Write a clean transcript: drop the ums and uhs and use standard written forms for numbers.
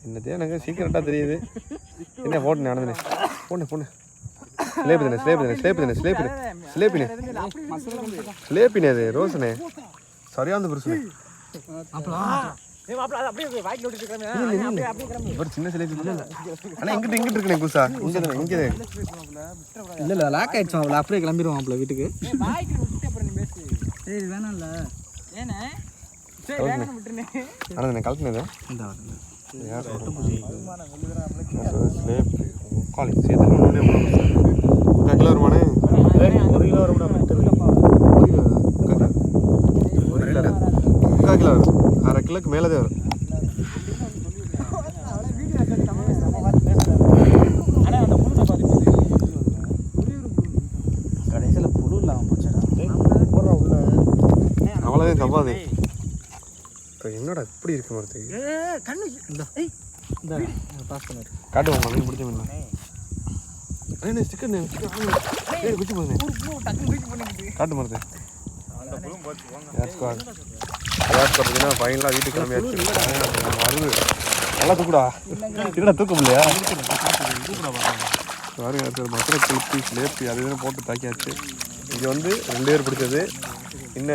என்னதே எனக்கு சீக்கிரட்டா தெரியுது. என்ன போடுனே அனந்தனே. போடு. ஸ்லேப்பினே அது ரோசனே. சரியான புருஷனே. ஒரு சின்ன சிலேபி இல்ல. அண்ணா இங்கிட்டு இருக்குனே குசா. இங்க இல்ல லாக் ஆயிடுச்சு அவள அப்படியே கிளம்பிடுவான் அப்பல வீட்டுக்கு. சரி வேணாம்ல. ஏனே? சரி வேணாம் விட்டுறனே. அண்ணா கலக்குனது. இந்த யார் சொல்றது? ஸ்லேப் காலி சேதல் ஒண்ணே போடுங்க. 1 கிலோ வருமானே? 1 கிலோ வரும்டா தெரியலப்பா. 1 கிலோ 1/2 கிலோக்கு மேலே தான் வரும். கடைசியில் புழு இல்லாமல் போச்சுடா. அவ்வளோதான் தப்பாது. இப்போ என்னடா இப்படி இருக்கு மரத்து? காட்டு உங்க மீன் பிடிச்ச மீன். சிக்கன் குச்சி போகுது. காட்டு மரத்து பார்த்தீங்கன்னா ஃபைனலாக வீட்டுக்கு கிளம்பியாச்சு. வருது நல்லா தூக்குடா. என்னடா தூக்க முடியலையா? பாருங்க மசரை குளிப்பி ஸ்லேப்பி அது இதுன்னு போட்டு தாக்கியாச்சு. இது வந்து 2 பேர் பிடிச்சது.